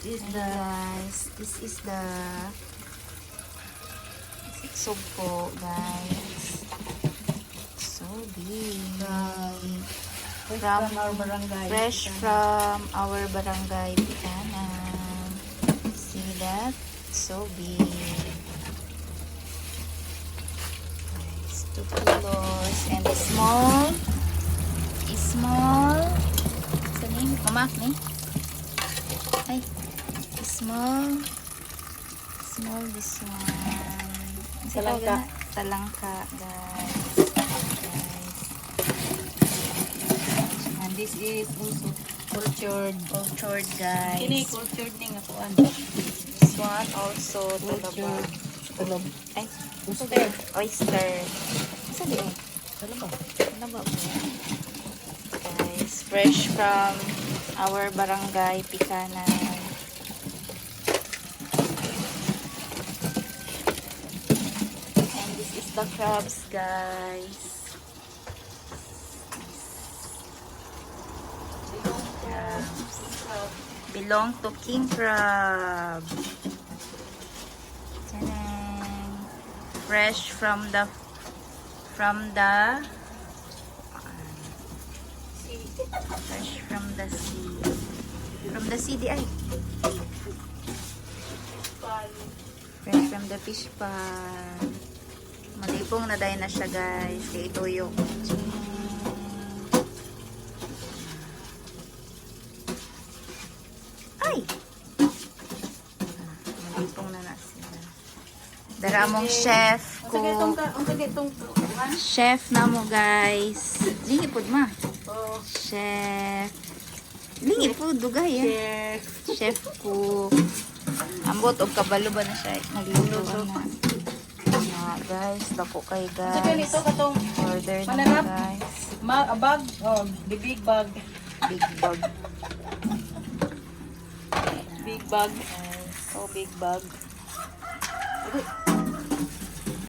is Ayan, the guys, this is the sugpo, guys. So big. fresh From from our barangay. Fresh from our barangay, Pitanan. See that? So big. Guys, 2 kilos. And the small. Saan yun? Mamak ni? Ay. Small this one. Talangka. Talangka, guys. And this is also cultured. Cultured, guys. Kini cultured ning akuan. This one also Cultured. Tulog. Ay, Oyster. oyster. Sabi eh. Tulog ba? Ano ba po? Guys, fresh from our barangay, Pikanan. And this is the crabs, guys. Belong to king crab. Tanan. Fresh from the sea. From the sea di ay. Fresh from the fish pond. Malipong na dahil na siya, guys. Kaya ito yung ay! Malipong na sila. Dara mong chef ko. Ang itong Chef na mo, guys. Lingi po ma. oh, Chef. Lingi po, dugay yan. chef. Chef ko. Ambot o kabalo ba na siya? Nagluto na. Guys, dako kay Sa guys. ganito katong Order na Manarap. guys. a bag, oh, the big bag. Big bag. Big bag. Oh, big bag.